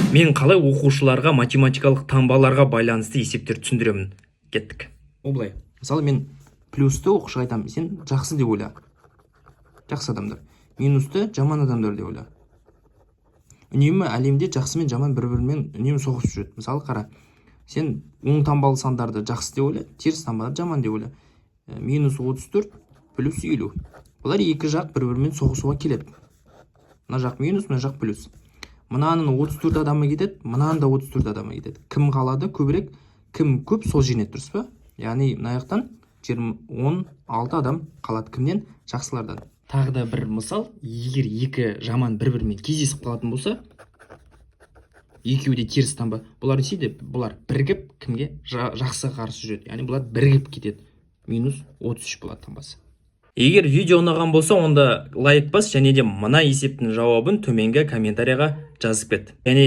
Мен қалай оқушыларға математикалық таңбаларға байланысты есептер түсіндіремін. Кеттік. Облай. Мысалы мен плюсты оқушыға айтамын, сен жақсы деп ойла. Жақсы адамдар. Минусты жаман адамдар деп ойла. Үнемі әлемде жақсы мен жаман бір-бірімен үнемі соғысып жүреді. Мысалы қара, сен оң таңбалы сандарды жақсы деп ойла, теріс таңбаларды жаман деп ойла. Минус 34 плюс 50. Бұлар екі жақ бір-бірімен соғысуға келеді. Мына жақ минус, мына жақ плюс. Мынаның 34 адамы кетеді, мынаның да 34 адамы кетеді. Кім қалады көбірек, кім көп сол жеріне, дұрыс па? Яғни мына жақтан 16 адам қалады. Кімнен? Жақсылардан. Тағы да бір мысал, егер екі жаман бір-бірімен кездесіп қалатын болса, екеуі де теріс таңба. Бұлар не істейді? Бұлар бірігіп кімге? Жақсыға қарсы жүреді. Яғни бұлар бірігіп кетеді. Минус 33 болады таңбасы. Егер видео ұнаған болса, онда лайк бас, және де мына есептің жауабын төменгі комментарияға жазып кет.